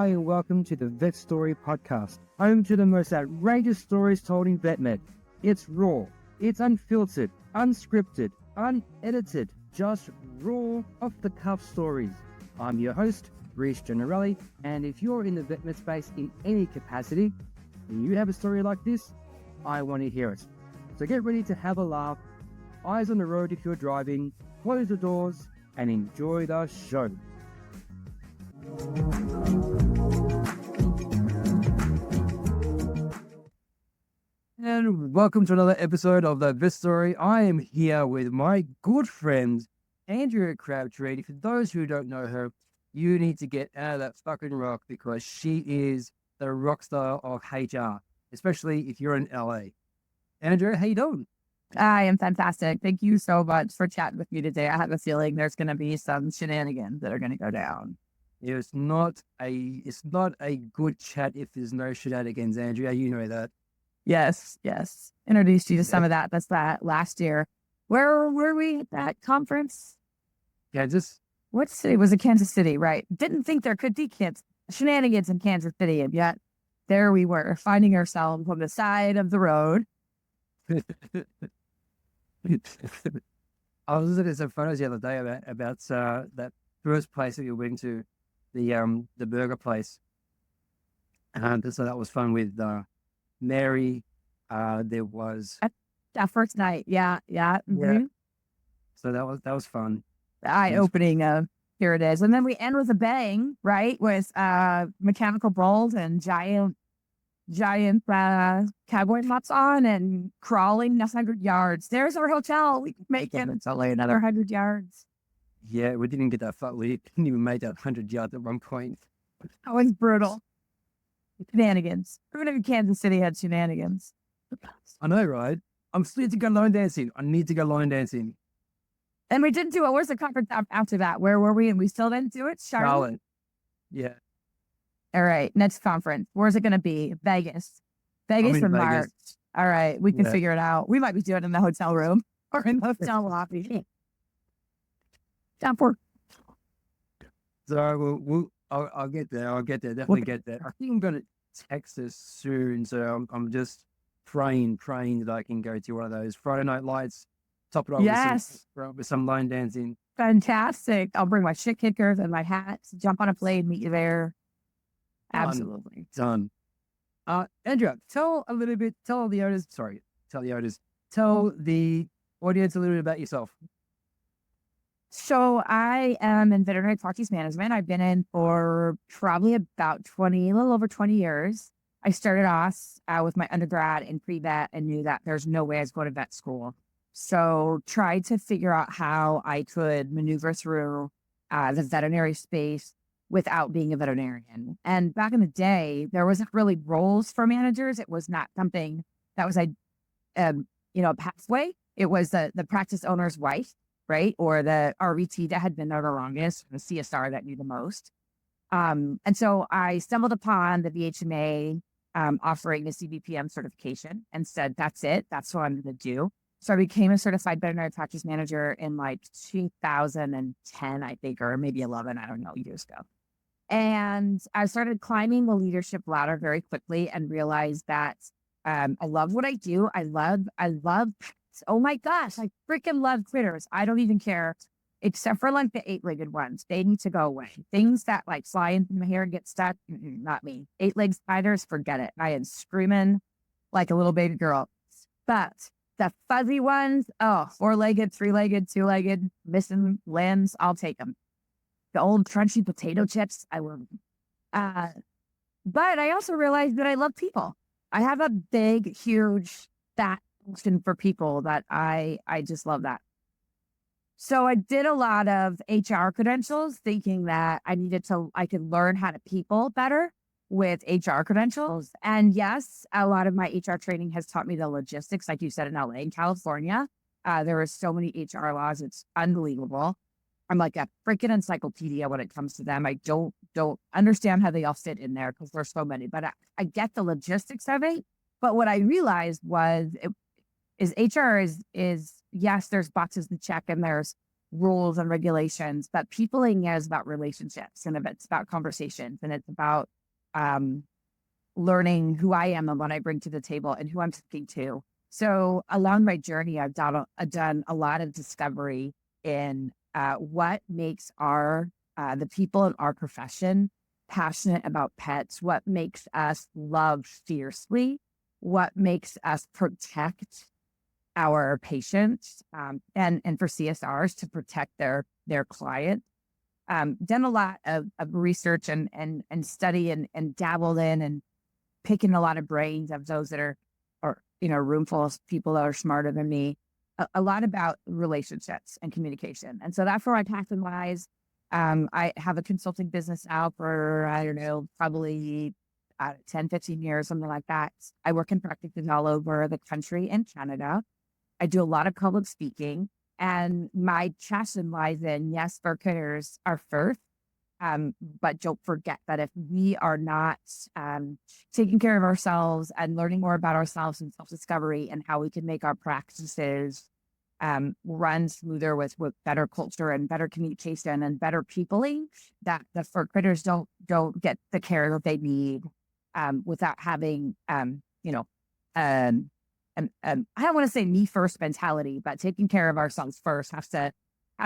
Hi, and welcome to the VetStory Podcast, home to the most outrageous stories told in VetMed. It's raw, it's unfiltered, unscripted, unedited, just raw, off-the-cuff stories. I'm your host, Rhys Gennarelli, and if you're in the VetMed space in any capacity, and you have a story like this, I want to hear it. So get ready to have a laugh, eyes on the road if you're driving, close the doors, and enjoy the show. And welcome to another episode of the VetStory. I am here with my good friend, Andrea Crabtree. For those who don't know her, you need to get out of that fucking rock because she is the rock star of HR, especially if you're in LA. Andrea, how you doing? I am fantastic. Thank you so much for chatting with me today. I have a feeling there's going to be some shenanigans that are going to go down. It's not a good chat if there's no shenanigans, Andrea. You know that. Yes. Introduced you to some of that. That's that last year. Where were we at that conference? Kansas. What city? Was it Kansas City? Right. Didn't think there could be shenanigans in Kansas City, and yet there we were, finding ourselves on the side of the road. I was looking at some photos the other day about that first place that you went to, the burger place. So that was fun with Mary. There was that first night. Yeah. Mm-hmm. Yeah. So that was fun. The eye-opening of here it is. And then we end with a bang, right? With mechanical bulls and giant cowboy hats on and crawling 100 yards. There's our hotel. We can make it. It's only another 100 yards. Yeah, we didn't get that far. We didn't even make that 100 yards at one point. That was brutal. Shenanigans. Even if Kansas City had shenanigans. I know, right? I'm still to go line dancing. I need to go line dancing. And we didn't do it. Where's the conference after that? Where were we? And we still didn't do it? Charlotte. Yeah. All right. Next conference. Where's it going to be? Vegas. Vegas or March. All right. We can figure it out. We might be doing it in the hotel room or in the hotel lobby. Down for. So I'll get there. Definitely get there. I think I'm going to Texas soon. So I'm just praying that I can go to one of those Friday night lights. Top it off with some line dancing. Fantastic. I'll bring my shit kickers and my hats, jump on a plane, meet you there. Absolutely. Done. Andrea, tell the audience a little bit about yourself. So I am in veterinary practice management. I've been in for probably about a little over 20 years. I started off with my undergrad in pre-vet and knew that there's no way I was going to vet school. So tried to figure out how I could maneuver through the veterinary space without being a veterinarian. And back in the day, there wasn't really roles for managers. It was not something that was a pathway. It was the practice owner's wife, right? Or the RVT that had been there the longest, the CSR that knew the most. And so I stumbled upon the VHMA offering the CBPM certification and said, that's it. That's what I'm going to do. So I became a certified veterinary practice manager in like 2010, I think, or maybe 11, I don't know, years ago. And I started climbing the leadership ladder very quickly and realized that I love what I do. I love, oh my gosh, I freaking love critters. I don't even care, except for like the 8-legged ones. They need to go away. Things that like fly into my hair and get stuck, not me. 8-legged spiders, forget it. I am screaming like a little baby girl. But the fuzzy ones, 4-legged, 3-legged, 2-legged, missing limbs, I'll take them. The old crunchy potato chips, I love them. But I also realized that I love people. I have a big, huge, fat passion for people that I just love that. So I did a lot of HR credentials thinking that I could learn how to people better with HR credentials. And yes, a lot of my HR training has taught me the logistics, like you said, in LA and California. There are so many HR laws. It's unbelievable. I'm like a freaking encyclopedia when it comes to them. I don't understand how they all fit in there because there's so many, but I get the logistics of it. But what I realized was HR is yes, there's boxes to check and there's rules and regulations, but peopling is about relationships, and it's about conversations, and it's about learning who I am and what I bring to the table and who I'm speaking to. So along my journey, I've done a lot of discovery in what makes the people in our profession passionate about pets, what makes us love fiercely, what makes us protect our patients, and for CSRs to protect their client. Done a lot of research and study and dabbled in and picking a lot of brains of those that are a room full of people that are smarter than me, a lot about relationships and communication. And so that's where my passion lies. I have a consulting business now for, I don't know, probably 10, 15 years, something like that. I work in practices all over the country and Canada. I do a lot of public speaking, and my passion lies in, yes, fur critters are first, but don't forget that if we are not taking care of ourselves and learning more about ourselves and self-discovery and how we can make our practices run smoother with better culture and better communication and better peopling, that the fur critters don't get the care that they need without having, I don't want to say me first mentality, but taking care of ourselves first has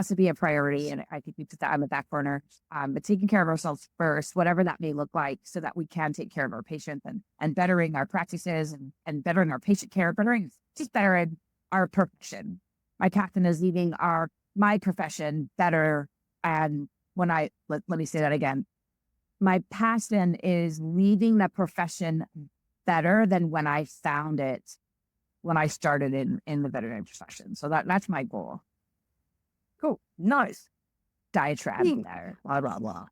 to be a priority. And I think we put that on the back burner. But taking care of ourselves first, whatever that may look like, so that we can take care of our patients and bettering our practices and bettering our patient care, bettering our profession. My captain is leaving my profession better. And let me say that again. My passion is leaving the profession better than when I found it, when I started in the veterinary profession. So that's my goal. Cool. Nice. Diatribe there. Blah, blah, blah.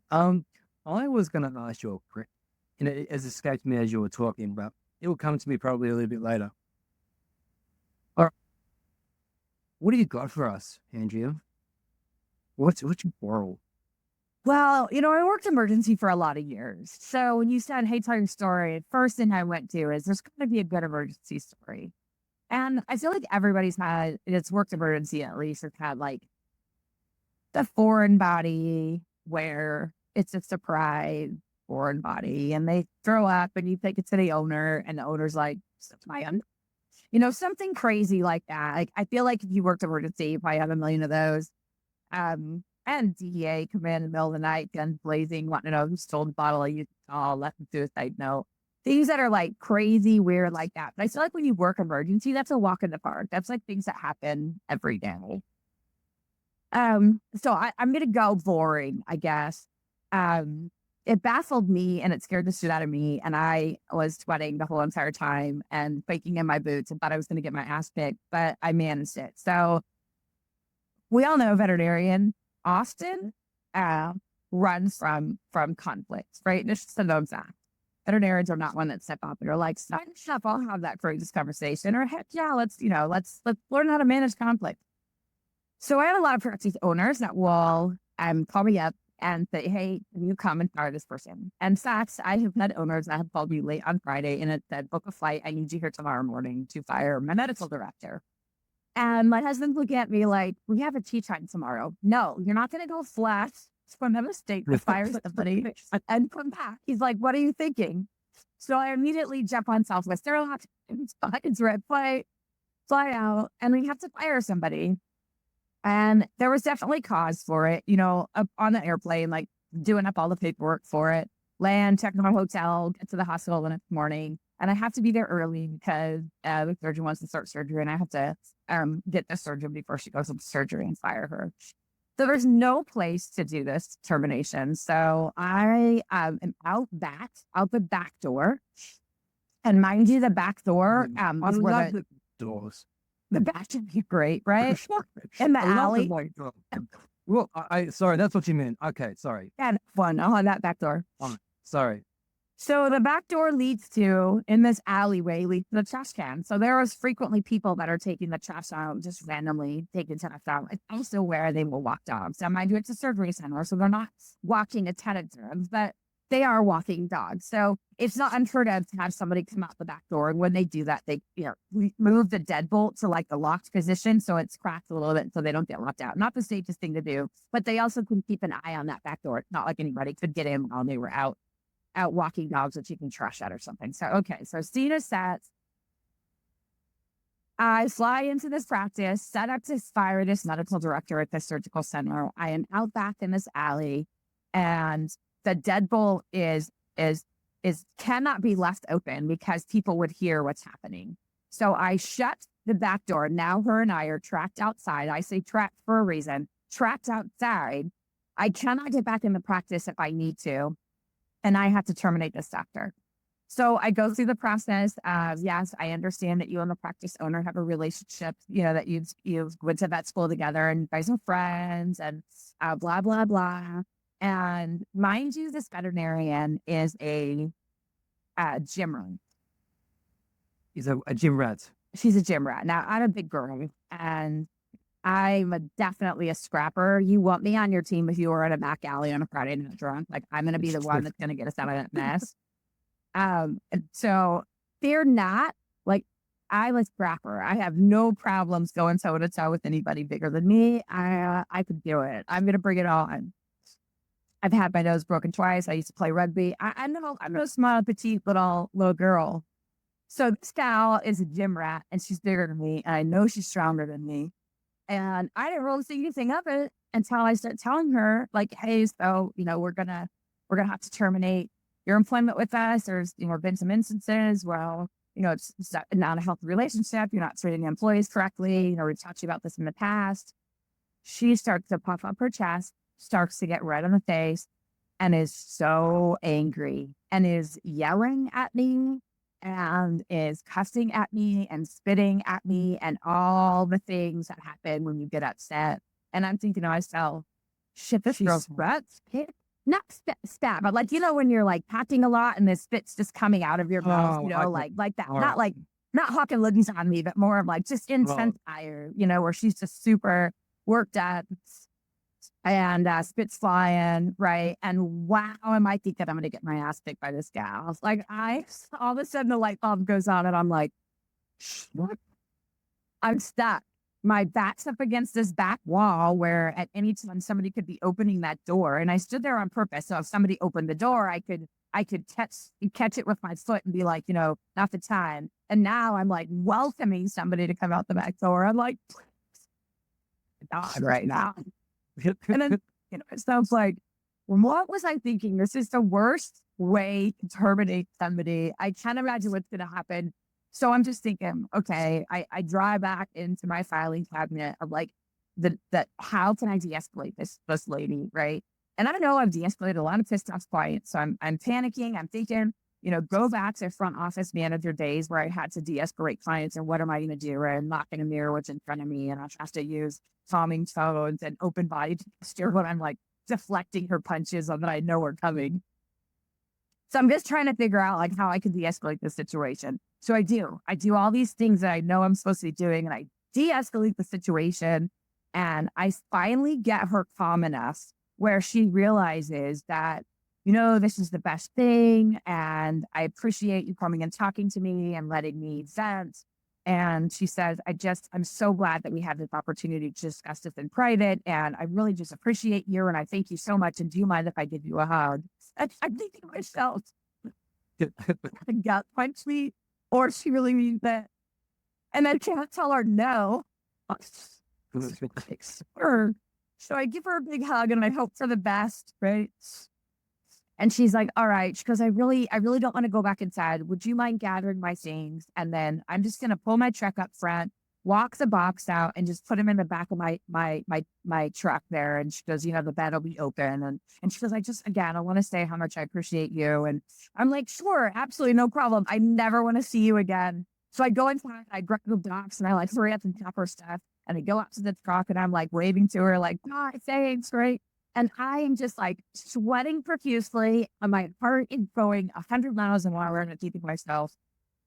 I was going to ask you it has escaped me as you were talking, but it will come to me probably a little bit later. All right. What do you got for us, Andrea? What's your role? Well, I worked emergency for a lot of years. So when you said, hey, tell your story, first thing I went to is there's going to be a good emergency story. And I feel like everybody's worked emergency at least, has had like the foreign body where it's a surprise foreign body and they throw up and you take it to the owner and the owner's like, something crazy like that. Like, I feel like if you worked emergency, you probably have a million of those. And DEA come in the middle of the night, guns blazing, wanting to know who stole the bottle of Utah, left a suicide note. Things that are like crazy, weird like that. But I feel like when you work emergency, that's a walk in the park. That's like things that happen every day. So I'm going to go boring, I guess. It baffled me and it scared the shit out of me. And I was sweating the whole entire time and quaking in my boots and thought I was going to get my ass kicked, but I managed it. So we all know veterinarian often runs from conflict, right? And it's just a known fact. Veterinarians are not one that step up and are like, sign up, I'll have that courageous conversation, or heck yeah, let's learn how to manage conflict. So I have a lot of practice owners that will call me up and say, hey, can you come and fire this person? In fact, I have had owners that have called me late on Friday and it said, book a flight, I need you here tomorrow morning to fire my medical director. And my husband looked at me like, we have a tea time tomorrow. No, you're not going to go flat from another state to fire somebody and come back. He's like, what are you thinking? So I immediately jump on Southwest Airlines, it's red fly out, and we have to fire somebody. And there was definitely cause for it, up on the airplane, like doing up all the paperwork for it, land, check in a hotel, get to the hospital the next morning. And I have to be there early because the surgeon wants to start surgery and I have to get the surgeon before she goes into surgery and fire her. So there's no place to do this termination. So I am out the back door. And mind you, the back door is where the doors. The back would be great, right? In the alley. Well, sorry, that's what you meant. Okay, sorry. And fun on that back door. Sorry. So the back door leads to this the trash can. So there is frequently people that are taking the trash out, just randomly taking trash out. It's also where they will walk dogs. So mind you, it's a surgery center, so they're not walking attendant germs. But they are walking dogs. So it's not unheard of to have somebody come out the back door. And when they do that, they, move the deadbolt to like the locked position. So it's cracked a little bit so they don't get locked out. Not the safest thing to do, but they also can keep an eye on that back door. It's not like anybody could get in while they were out walking dogs that you can trash at or something. So, okay. So scene is set. I fly into this practice, set up to fire this medical director at the surgical center. I am out back in this alley, and the deadbolt is cannot be left open because people would hear what's happening. So I shut the back door. Now her and I are trapped outside. I say trapped for a reason. Trapped outside. I cannot get back in the practice if I need to, and I have to terminate this doctor. So I go through the process of, yes, I understand that you and the practice owner have a relationship, that you've went to vet school together and you guys are friends and blah, blah, blah. And mind you, this veterinarian is a gym rat. He's a gym rat. She's a gym rat. Now, I'm a big girl and I'm definitely a scrapper. You want me on your team if you were at a back alley on a Friday night drunk. Like, I'm going to be the one that's going to get us out of that mess. So they're not like, I'm a scrapper. I have no problems going toe to toe with anybody bigger than me. I could do it. I'm going to bring it on. I've had my nose broken twice. I used to play rugby. I'm no small, petite little girl. So this gal is a gym rat and she's bigger than me. And I know she's stronger than me. And I didn't really think anything of it until I started telling her like, hey, so, we're going to have to terminate your employment with us. There's, been some instances where, it's not a healthy relationship. You're not treating employees correctly. We've talked to you about this in the past. She starts to puff up her chest, starts to get red on the face, and is so angry and is yelling at me and is cussing at me and spitting at me and all the things that happen when you get upset. And I'm thinking to myself, shit, this girl's ruts. Not spat, but like, when you're like packing a lot and the spit's just coming out of your mouth, like that. Not hawking loogies on me, but more of like just intense ire, where she's just super worked up and spit's flying, right? And wow, am I thinking I'm going to get my ass kicked by this gal. Like all of a sudden the light bulb goes on and I'm like, what? I'm stuck. My back's up against this back wall where at any time somebody could be opening that door. And I stood there on purpose. So if somebody opened the door, I could catch it with my foot and be like, not the time. And now I'm like welcoming somebody to come out the back door. I'm like, God, right now. And then, it sounds like, what was I thinking? This is the worst way to terminate somebody. I can't imagine what's going to happen. So I'm just thinking, okay, I drive back into my filing cabinet of like, how can I de-escalate this lady, right? And I know I've de-escalated a lot of pissed off clients. So I'm panicking. I'm thinking, go back to front office manager days where I had to de-escalate clients and what am I going to do? Right? I'm not going to mirror what's in front of me and I'll have to use calming tones and open body posture when I'm like deflecting her punches that I know are coming. So I'm just trying to figure out like how I can de-escalate this situation. So I do all these things that I know I'm supposed to be doing and I de-escalate the situation. And I finally get her calm enough where she realizes that, this is the best thing. And I appreciate you coming and talking to me and letting me vent. And she says, I'm so glad that we had this opportunity to discuss this in private. And I really just appreciate you. And I thank you so much. And do you mind if I give you a hug? And I'm thinking to myself, gut punch me, or she really means that. And I can't tell her no. So I give her a big hug and I hope for the best, right? And she's like, all right. She goes, I really don't want to go back inside. Would you mind gathering my things? And then I'm just going to pull my truck up front, walk the box out and just put them in the back of my truck there. And she goes, the bed will be open. And she goes, I want to say how much I appreciate you. And I'm like, sure, absolutely. No problem. I never want to see you again. So I go inside, I grab the box and I like hurry up and tap her stuff. And I go out to the truck and I'm like waving to her like, oh, thanks, right? And I am just like sweating profusely and my heart is going 100 miles an hour and I'm thinking to myself,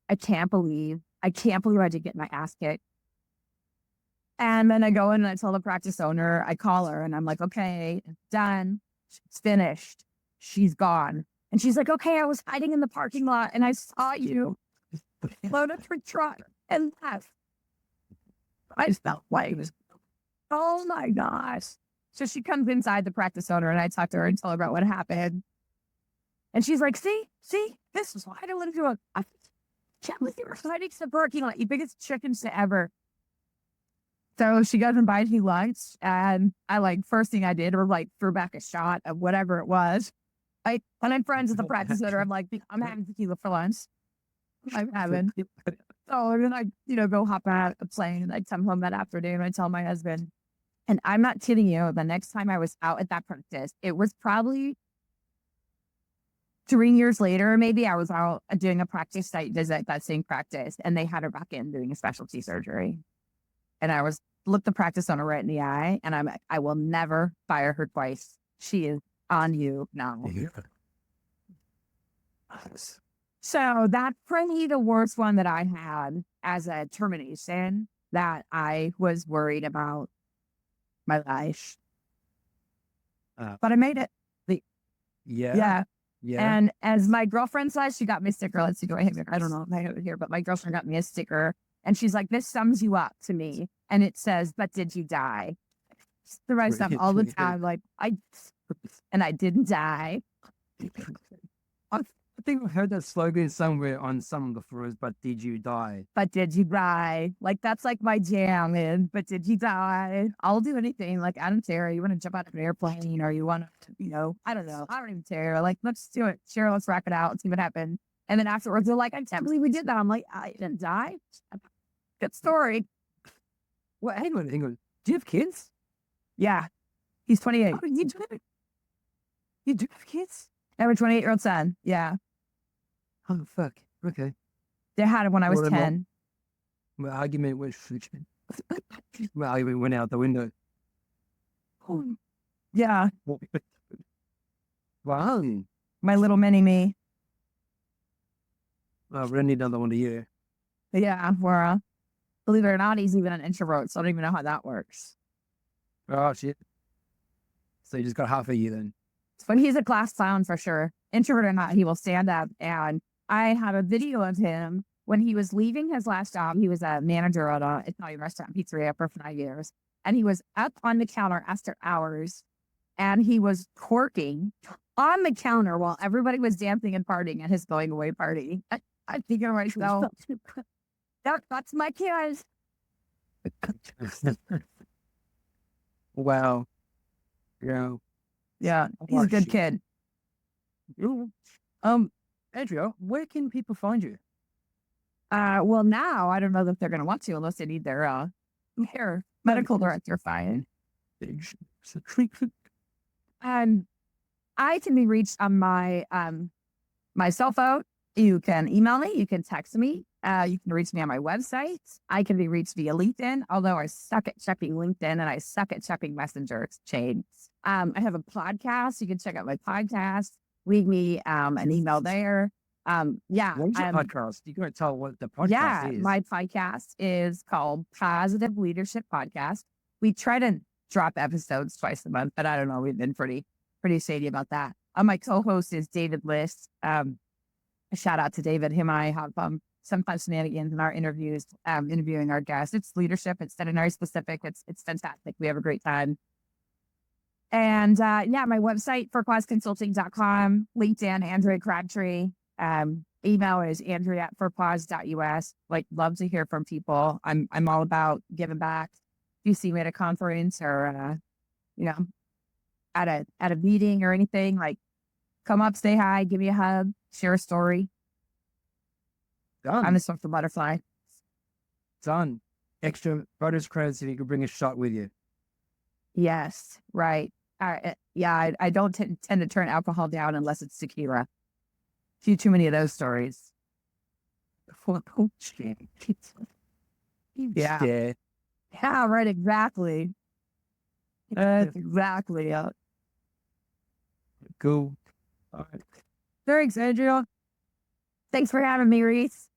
I can't believe I did get my ass kicked. And then I go in and I tell the practice owner, I call her and I'm like, okay, it's done. It's finished. She's gone. And she's like, okay, I was hiding in the parking lot and I saw you load up her truck and left. I just felt like, oh my gosh. So she comes inside the practice owner and I talk to her and tell her about what happened. And she's like, see, this is why I don't let you go. I can't believe you were hiding in the parking lot. You biggest chickens to ever. So she goes and buys me lunch. And I first thing I did was threw back a shot of whatever it was. When I'm friends with the practice owner, I'm like, I'm having tequila for lunch. I'm having. So then I, go hop out a plane and I come home that afternoon. I tell my husband, and I'm not kidding you, the next time I was out at that practice, it was probably 3 years later, maybe I was out doing a practice site visit, that same practice, and they had her back in doing a specialty surgery. And I looked the practice owner right in the eye, and I'm like, I will never fire her twice. She is on you now. Yeah. So that's probably the worst one that I had as a termination, that I was worried about my life. But I made it. Yeah. And as my girlfriend says, she got me a sticker. Let's see, do I have it? I don't know if I have it here, but my girlfriend got me a sticker. And she's like, this sums you up to me. And it says, but did you die? The rest of all the time, and I didn't die. I think I heard that slogan somewhere on some of the forums, but did you die? But did you die? That's my jam is, but did you die? I'll do anything. I don't care. You want to jump out of an airplane or you want to, I don't know. I don't even care. Let's do it. Sure, let's rack it out and see what happened. And then afterwards, they're like, I can't believe we did that. I'm like, I didn't die. Good story. Well, hang on. Do you have kids? Yeah. He's 28. Oh, you do have kids? I have a 28-year-old son. Yeah. Oh, fuck. Okay. They had it when I was 10. My argument went out the window. Oh. Yeah. Wow. My little mini me. We're going to need another one a year. Yeah. Where, believe it or not, he's even an introvert, so I don't even know how that works. Oh, shit. So you just got half a year then. But he's a class clown for sure. Introvert or not, he will stand up. And I have a video of him when he was leaving his last job. He was a manager at an Italian restaurant pizzeria for 5 years. And he was up on the counter after hours. And he was twerking on the counter while everybody was dancing and partying at his going away party. I think of myself, that's my kid. Wow. Yeah. Yeah, he's a good kid. Andrea, where can people find you? Well, now I don't know if they're going to want to unless they need their medical director fine. I can be reached on my my cell phone. You can email me. You can text me. You can reach me on my website. I can be reached via LinkedIn, although I suck at checking LinkedIn and I suck at checking Messenger chains. I have a podcast. You can check out my podcast. Leave me an email there. What is your podcast? You can tell what the podcast is. My podcast is called Positive Leadership Podcast. We try to drop episodes twice a month, but I don't know. We've been pretty shady about that. My co-host is David List. A shout out to David. Him and I have sometimes shenanigans in our interviews, interviewing our guests. It's leadership. It's veterinary specific. It's fantastic. We have a great time. And my website, forpawsconsulting.com, LinkedIn, Andrea Crabtree. Email is andrea@forpaws.us. Love to hear from people. I'm all about giving back. If you see me at a conference or at a meeting or anything, come up, say hi, give me a hug, share a story. Done. I'm a social butterfly. Done. Extra bonus credits if you could bring a shot with you. Yes, right. I don't tend to turn alcohol down unless it's tequila. Too many of those stories. Yeah. Yeah, right, exactly. Exactly. Cool. All right. Thanks, Andrea. Thanks for having me, Rhys.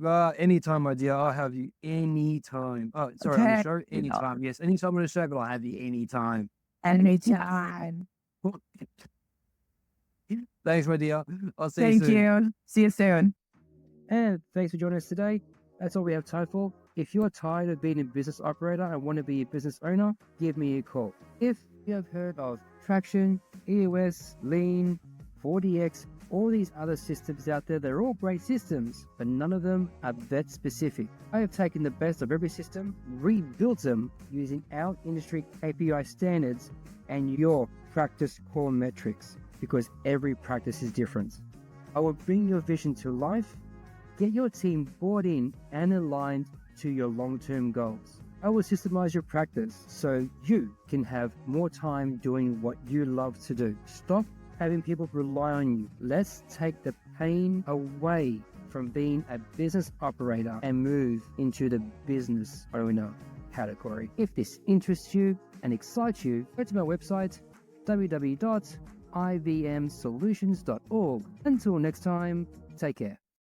Anytime, my dear. I'll have you anytime. Oh, sorry, on the show? Anytime. Yes, anytime on the show, but I'll have you anytime. Anytime. Thanks, my dear. I'll see you Thank soon. you. See you soon. And thanks for joining us today. That's all we have time for. If you're tired of being a business operator and want to be a business owner, give me a call. If you have heard of Traction, EOS, Lean, 4DX, all these other systems out there, they're all great systems, but none of them are vet specific. I have taken the best of every system, rebuilt them using our industry KPI standards and your practice core metrics, because every practice is different. I will bring your vision to life, get your team bought in and aligned to your long-term goals. I will systemize your practice so you can have more time doing what you love to do. Stop having people rely on you. Let's take the pain away from being a business operator and move into the business owner category. If this interests you and excites you, go to my website, www.ivmsolutions.org. Until next time, take care.